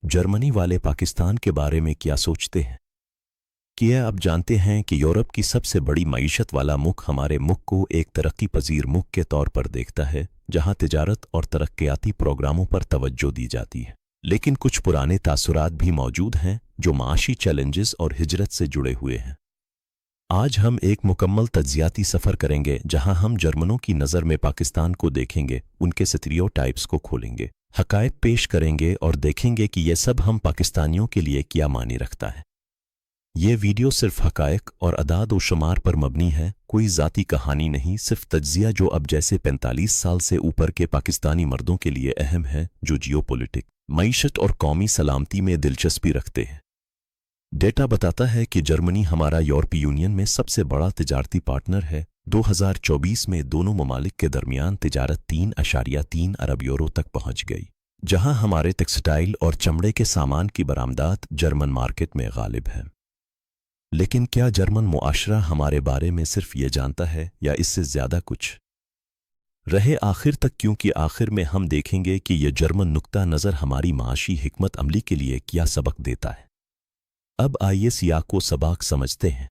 Germany वाले पाकिस्तान के बारे में क्या सोचते हैं? क्या आप जानते हैं कि यूरोप की सबसे बड़ी मईशत वाला मुल्क हमारे मुल्क को एक तरक्की पजीर मुल्क के तौर पर देखता है, जहां तिजारत और तरक्याती प्रोग्रामों पर तवज्जो दी जाती है। लेकिन कुछ पुराने तासुरात भी मौजूद हैं जो माशी चैलेंजेस और हिजरत से जुड़े हुए हैं। आज हम एक मुकम्मल तज्जियाती सफ़र करेंगे जहां हम जर्मनों की नज़र में पाकिस्तान को देखेंगे, उनके स्टीरियोटाइप्स को खोलेंगे, हक़ाइक़ पेश करेंगे और देखेंगे कि यह सब हम पाकिस्तानियों के लिए क्या मानी रखता है। ये वीडियो सिर्फ हक़ाइक़ और अदाद व शुमार पर मबनी है, कोई ज़ाती कहानी नहीं, सिर्फ तज्जिया जो अब जैसे 45 साल से ऊपर के पाकिस्तानी मर्दों के लिए अहम है, जो जियोपॉलिटिक, मईशत और कौमी सलामती में दिलचस्पी रखते हैं। डेटा बताता है कि जर्मनी हमारा यूरोपीय यूनियन में सबसे बड़ा तिजारती पार्टनर है। 2024 में दोनों ममालिक के दरमियान तिजारत 3.3 अरब यूरो तक पहुंच गई, जहां हमारे टेक्सटाइल और चमड़े के सामान की बरामदात जर्मन मार्केट में गालिब है। लेकिन क्या जर्मन मुआशरा हमारे बारे में सिर्फ ये जानता है या इससे ज़्यादा कुछ? रहे आखिर तक, क्योंकि आखिर में हम देखेंगे कि यह जर्मन नुक्ता नज़र हमारी माशी हिकमत अमली के लिए क्या सबक देता है। अब आइए सियाक को सबक समझते हैं।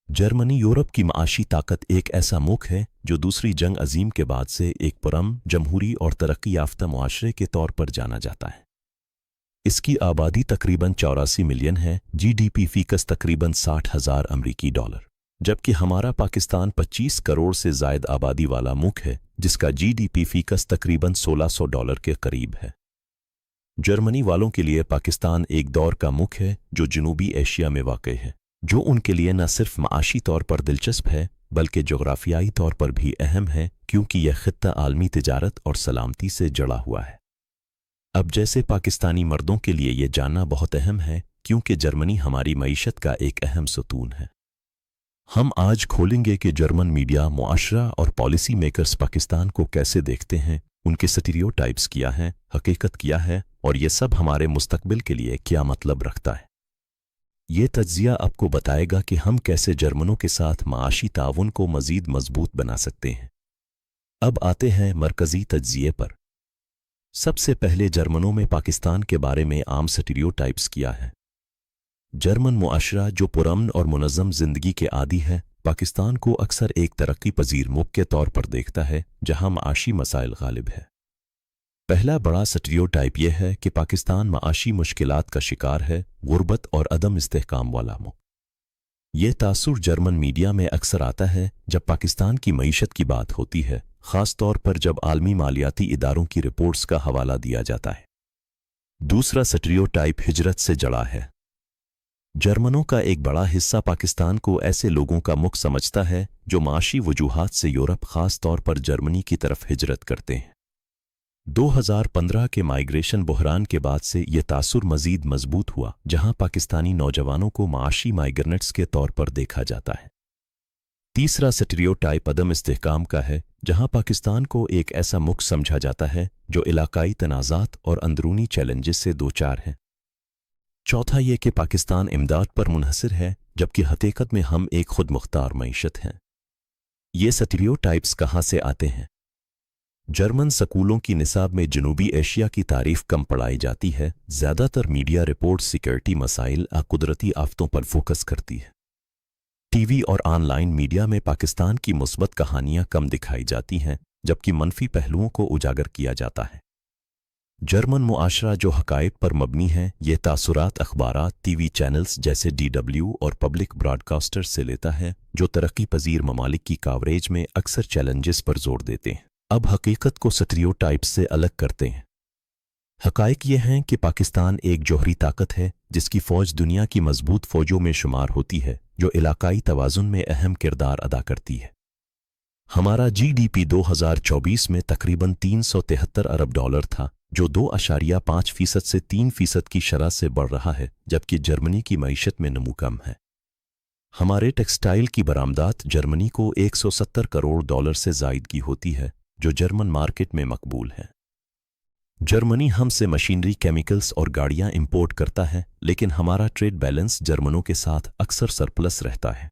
जर्मनी यूरोप की माशी ताकत एक ऐसा मुल्क है जो दूसरी जंग अजीम के बाद से एक पुरअमन, जमहूरी और तरक्की याफ्ता मुआशरे के तौर पर जाना जाता है। इसकी आबादी तकरीबन 84 मिलियन है, जीडीपी फीकस तकरीबन 60,000 अमरीकी डॉलर, जबकि हमारा पाकिस्तान 25 करोड़ से ज़ायद आबादी वाला मुल्क है जिसका जीडीपी फीकस तकरीबन $1600 के करीब है। जर्मनी वालों के लिए पाकिस्तान एक दौर का मुल्क है जो जनूबी एशिया में वाक़ है, जो उनके लिए न सिर्फ माशी तौर पर दिलचस्प है बल्कि जोग्राफियाई तौर पर भी अहम है, क्योंकि यह खित्ता आलमी तिजारत और सलामती से जुड़ा हुआ है। अब जैसे पाकिस्तानी मर्दों के लिए यह जानना बहुत अहम है, क्योंकि जर्मनी हमारी मईशत का एक अहम सतून है। हम आज खोलेंगे कि जर्मन मीडिया, मुआशरा और पॉलिसी मेकर्स पाकिस्तान को कैसे देखते हैं, उनके स्टीरियोटाइप्स क्या हैं, हकीकत क्या है और ये सब हमारे मुस्तकबिल के लिए क्या मतलब रखता है। ये तज्जिया आपको बताएगा कि हम कैसे जर्मनों के साथ माशी ताउन को मज़ीद मजबूत बना सकते हैं। अब आते हैं मरकज़ी तज्जिए पर। सबसे पहले जर्मनों में पाकिस्तान के बारे में आम स्टीरियोटाइप्स क्या है। जर्मन मुआशरा जो पुरअमन और मुनज़्ज़म ज़िंदगी के आदी है, पाकिस्तान को अक्सर एक तरक्की पजीर मुल्क के तौर पर देखता है जहां माशी मसाइल गालिब है। पहला बड़ा स्टीरियोटाइप यह है कि पाकिस्तान माशी मुश्किलात का शिकार है, गुर्बत और अदम इस्तेहकाम वाला मुल्क। यह तासुर जर्मन मीडिया में अक्सर आता है जब पाकिस्तान की मईशत की बात होती है, ख़ास तौर पर जब आलमी मालियाती इदारों की रिपोर्ट्स का हवाला दिया जाता है। दूसरा स्टीरियोटाइप हिजरत से जुड़ा है। जर्मनों का एक बड़ा हिस्सा पाकिस्तान को ऐसे लोगों का मुल्क समझता है जो माशी वजूहात से यूरोप, ख़ास तौर पर जर्मनी की तरफ हिजरत करते हैं। 2015 के माइग्रेशन बहरान के बाद से यह तासुर मज़ीद मजबूत हुआ, जहां पाकिस्तानी नौजवानों को माशी माइग्रेंट्स के तौर पर देखा जाता है। तीसरा स्टीरियोटाइप अदम इस्तेहकाम का है, जहां पाकिस्तान को एक ऐसा मुल्क समझा जाता है जो इलाकाई तनाज़ात और अंदरूनी चैलेंजेस से दो चार है। चौथा ये कि पाकिस्तान इमदाद पर मुनहसिर है, जबकि हकीकत में हम एक खुद मुख्तार मईशत हैं। ये स्टीरियोटाइप्स कहाँ से आते हैं? जर्मन स्कूलों की निसाब में जनूबी एशिया की तारीफ कम पढ़ाई जाती है। ज़्यादातर मीडिया रिपोर्ट सिक्योरिटी मसाइल और कुदरती आफतों पर फोकस करती है। टीवी और ऑनलाइन मीडिया में पाकिस्तान की मुस्बत कहानियां कम दिखाई जाती हैं, जबकि मनफी पहलुओं को उजागर किया जाता है। जर्मन मुआशरा जो हक़ाइक़ पर मबनी है, ये तासुरात अखबारात, टीवी चैनल्स जैसे DW और पब्लिक ब्रॉडकास्टर्स से लेता है, जो तरक्की पजीर ममालिक की कवरेज में अक्सर चैलेंजेस पर जोर देते हैं। अब हकीकत को स्टीरियोटाइप्स से अलग करते हैं। हक़ाइक़ ये हैं कि पाकिस्तान एक जौहरी ताकत है जिसकी फ़ौज दुनिया की मजबूत फ़ौजों में शुमार होती है, जो इलाकाई तवाज़ुन में अहम किरदार अदा करती है। हमारा GDP 2024 में तकरीबन 373 अरब डॉलर था, जो 2.5% से 3% की शरह से बढ़ रहा है, जबकि जर्मनी की मईशत में नमू कम है। हमारे टेक्सटाइल की बरामदात जर्मनी को 170 करोड़ डॉलर से ज़ायद की होती है, जो जर्मन मार्केट में मकबूल है। जर्मनी हमसे मशीनरी, केमिकल्स और गाड़ियां इंपोर्ट करता है, लेकिन हमारा ट्रेड बैलेंस जर्मनों के साथ अक्सर सरप्लस रहता है।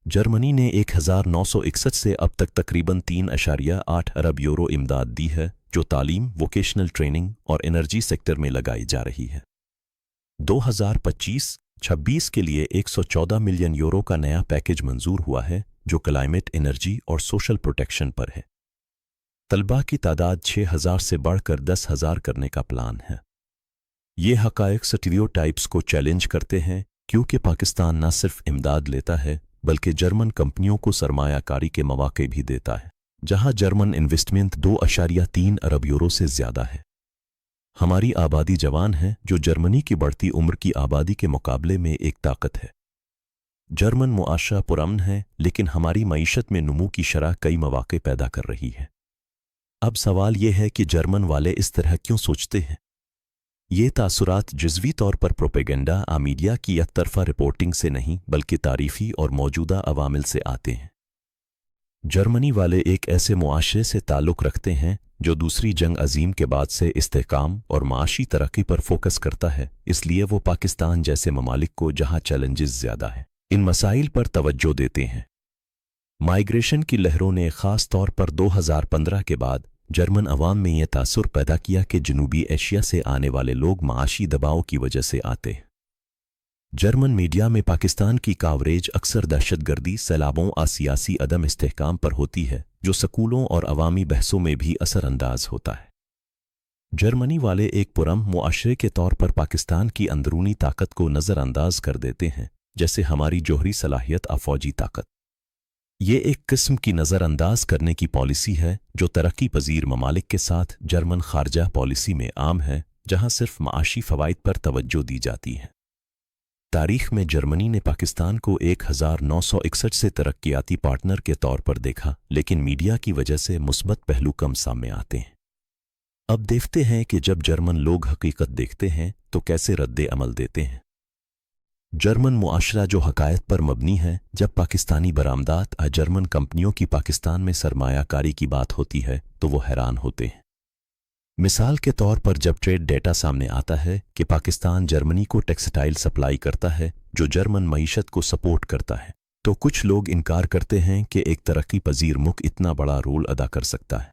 जर्मनी ने 1961 से अब तक तकरीबन 3.8 अरब यूरो इमदाद दी है, जो तालीम, वोकेशनल ट्रेनिंग और एनर्जी सेक्टर में लगाई जा रही है। 2025-26 के लिए 114 मिलियन यूरो का नया पैकेज मंजूर हुआ है, जो क्लाइमेट, एनर्जी और सोशल प्रोटेक्शन पर है। तलबा की तादाद 6,000 से बढ़कर 10,000 करने का प्लान है। ये हकायक स्टीरियोटाइप्स को चैलेंज करते हैं, क्योंकि पाकिस्तान न सिर्फ इमदाद लेता है बल्कि जर्मन कंपनियों को सरमायाकारी के मौके भी देता है, जहां जर्मन इन्वेस्टमेंट 2.3 अरब यूरो से ज्यादा है। हमारी आबादी जवान है, जो जर्मनी की बढ़ती उम्र की आबादी के मुकाबले में एक ताकत है। जर्मन मुआशरा पुरअमन है, लेकिन हमारी मईशत में नमू की शरह कई मौके पैदा कर रही है। अब सवाल यह है कि जर्मन वाले इस तरह क्यों सोचते हैं। ये तासुरात जज़वी तौर पर प्रोपेगेंडा मीडिया की एक तरफा रिपोर्टिंग से नहीं बल्कि तारीफी और मौजूदा अवामिल से आते हैं। जर्मनी वाले एक ऐसे मुआशरे से ताल्लुक़ रखते हैं जो दूसरी जंग अजीम के बाद से इस्तेहकाम और माशी तरक्की पर फोकस करता है, इसलिए वो पाकिस्तान जैसे ममालिक को, जहाँ चैलेंजेस ज़्यादा हैं, इन मसाइल पर तवज्जो देते हैं। माइग्रेशन की लहरों ने ख़ास तौर पर 2015 के बाद जर्मन अवाम में यह तासुर पैदा किया कि जनूबी एशिया से आने वाले लोग माशी दबाव की वजह से आते हैं। जर्मन मीडिया में पाकिस्तान की कावरेज अक्सर दहशतगर्दी, सैलाबों और सियासी अदम इस्तेहकाम पर होती है, जो स्कूलों और अवामी बहसों में भी असरअंदाज होता है। जर्मनी वाले एक पुरअमन मुआशरे के तौर पर पाकिस्तान की अंदरूनी ताकत को नज़रअंदाज कर देते हैं, जैसे हमारी जोहरी सलाहियत और फौजी ताकत। ये एक किस्म की नज़रअंदाज करने की पॉलिसी है जो तरक्की पजीर ममालिक के साथ जर्मन खारजा पॉलिसी में आम है, जहां सिर्फ माशी फ़वाइद पर तवज्जो दी जाती है। तारीख़ में जर्मनी ने पाकिस्तान को 1961 से तरक्याती पार्टनर के तौर पर देखा, लेकिन मीडिया की वजह से मुस्बत पहलू कम सामने आते हैं। अब देखते हैं कि जब जर्मन लोग हकीकत देखते हैं तो कैसे रद्द अमल देते हैं। जर्मन मुआशरा जो हकायत पर मबनी है, जब पाकिस्तानी बरामदात और जर्मन कंपनियों की पाकिस्तान में सरमायाकारी की बात होती है तो वो हैरान होते हैं। मिसाल के तौर पर जब ट्रेड डेटा सामने आता है कि पाकिस्तान जर्मनी को टेक्सटाइल सप्लाई करता है जो जर्मन मईशत को सपोर्ट करता है, तो कुछ लोग इनकार करते हैं कि एक तरक्की पजीर मुल्क इतना बड़ा रोल अदा कर सकता है।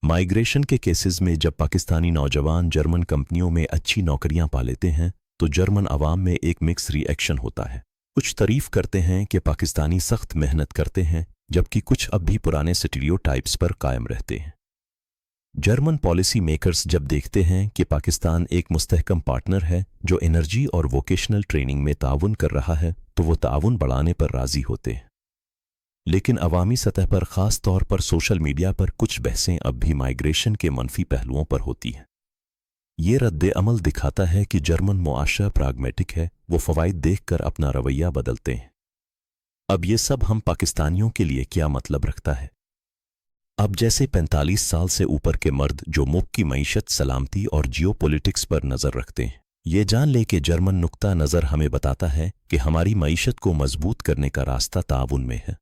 माइग्रेशन के केसेस में जब पाकिस्तानी नौजवान जर्मन कंपनियों में अच्छी नौकरियां पा लेते हैं तो जर्मन अवाम में एक मिक्स रिएक्शन होता है। कुछ तारीफ करते हैं कि पाकिस्तानी सख्त मेहनत करते हैं, जबकि कुछ अब भी पुराने स्टीरियोटाइप्स पर कायम रहते हैं। जर्मन पॉलिसी मेकर्स जब देखते हैं कि पाकिस्तान एक मुस्तहकम पार्टनर है जो एनर्जी और वोकेशनल ट्रेनिंग में ताउन कर रहा है, तो वो ताउन बढ़ाने पर राजी होते हैं। लेकिन अवामी सतह पर, ख़ास तौर पर सोशल मीडिया पर, कुछ बहसें अब भी माइग्रेशन के मनफी पहलुओं पर होती हैं। ये रद्द अमल दिखाता है कि जर्मन मुआशरा प्राग्मेटिक है, वो फ़वाइद देखकर अपना रवैया बदलते हैं। अब ये सब हम पाकिस्तानियों के लिए क्या मतलब रखता है? अब जैसे 45 साल से ऊपर के मर्द जो मुल्क की मईशत, सलामती और जियोपॉलिटिक्स पर नज़र रखते हैं, ये जान ले कि जर्मन नुक्ता नज़र हमें बताता है कि हमारी मईशत को मजबूत करने का रास्ता ताउन में है।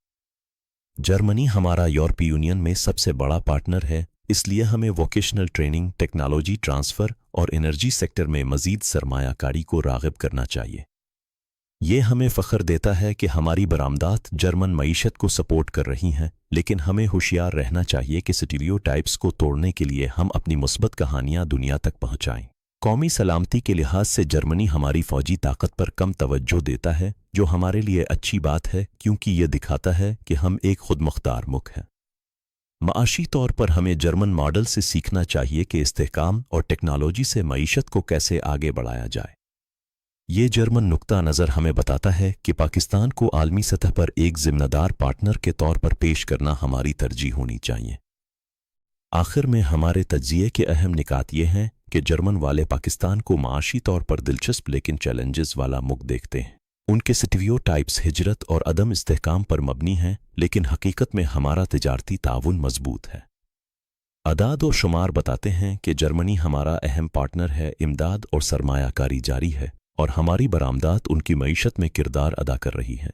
जर्मनी हमारा यूरोपीय यूनियन में सबसे बड़ा पार्टनर है, इसलिए हमें वोकेशनल ट्रेनिंग, टेक्नोलॉजी ट्रांसफ़र और एनर्जी सेक्टर में मज़ीद सरमायाकारी को राग़िब करना चाहिए। ये हमें फ़ख्र देता है कि हमारी बरामदात जर्मन मईशत को सपोर्ट कर रही हैं, लेकिन हमें होशियार रहना चाहिए कि स्टीरियोटाइप्स को तोड़ने के लिए हम अपनी मुस्बत कहानियाँ दुनिया तक पहुँचाएँ। कौमी सलामती के लिहाज से जर्मनी हमारी फ़ौजी ताकत पर कम तवज्जो देता है, जो हमारे लिए अच्छी बात है, क्योंकि ये दिखाता है कि हम एक खुदमुख्तार मुल्क हैं। माशी तौर पर हमें जर्मन मॉडल से सीखना चाहिए कि इस्तेहकाम और टेक्नोलॉजी से मईशत को कैसे आगे बढ़ाया जाए। ये जर्मन नुक्ता नज़र हमें बताता है कि पाकिस्तान को आलमी सतह पर एक जिम्मेदार पार्टनर के तौर पर पेश करना हमारी तरजीह होनी चाहिए। आखिर में हमारे तज्जिए के अहम निकात ये हैं कि जर्मन वाले पाकिस्तान को माशी तौर पर दिलचस्प लेकिन चैलेंजेस वाला मुल्क देखते हैं। उनके स्टीरियोटाइप्स हिजरत और अदम इस्तेहकाम पर मबनी हैं, लेकिन हकीकत में हमारा तिजारती ताउन मजबूत है। अदाद और शुमार बताते हैं कि जर्मनी हमारा अहम पार्टनर है, इमदाद और सरमायाकारी जारी है, और हमारी बरामदात उनकी मईशत में किरदार अदा कर रही है।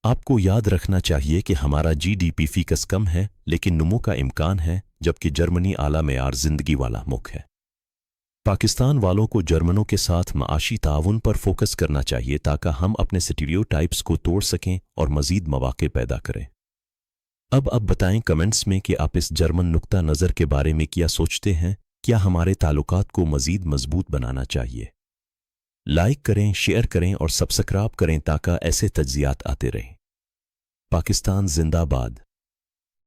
आपको याद रखना चाहिए कि हमारा GDP फीकस कम है, लेकिन नमू का इम्कान है, जबकि जर्मनी आला मेयार जिंदगी वाला मुल्क है। पाकिस्तान वालों को जर्मनों के साथ माशी ताउन पर फोकस करना चाहिए ताकि हम अपने स्टीरियोटाइप्स को तोड़ सकें और मज़ीद मौके पैदा करें। अब बताएं कमेंट्स में कि आप इस जर्मन नुक्ता नज़र के बारे में क्या सोचते हैं। क्या हमारे ताल्लुकात को मज़ीद मजबूत बनाना चाहिए? लाइक करें, शेयर करें और सब्सक्राइब करें ताकि ऐसे तज्जियात आते रहें। पाकिस्तान जिंदाबाद।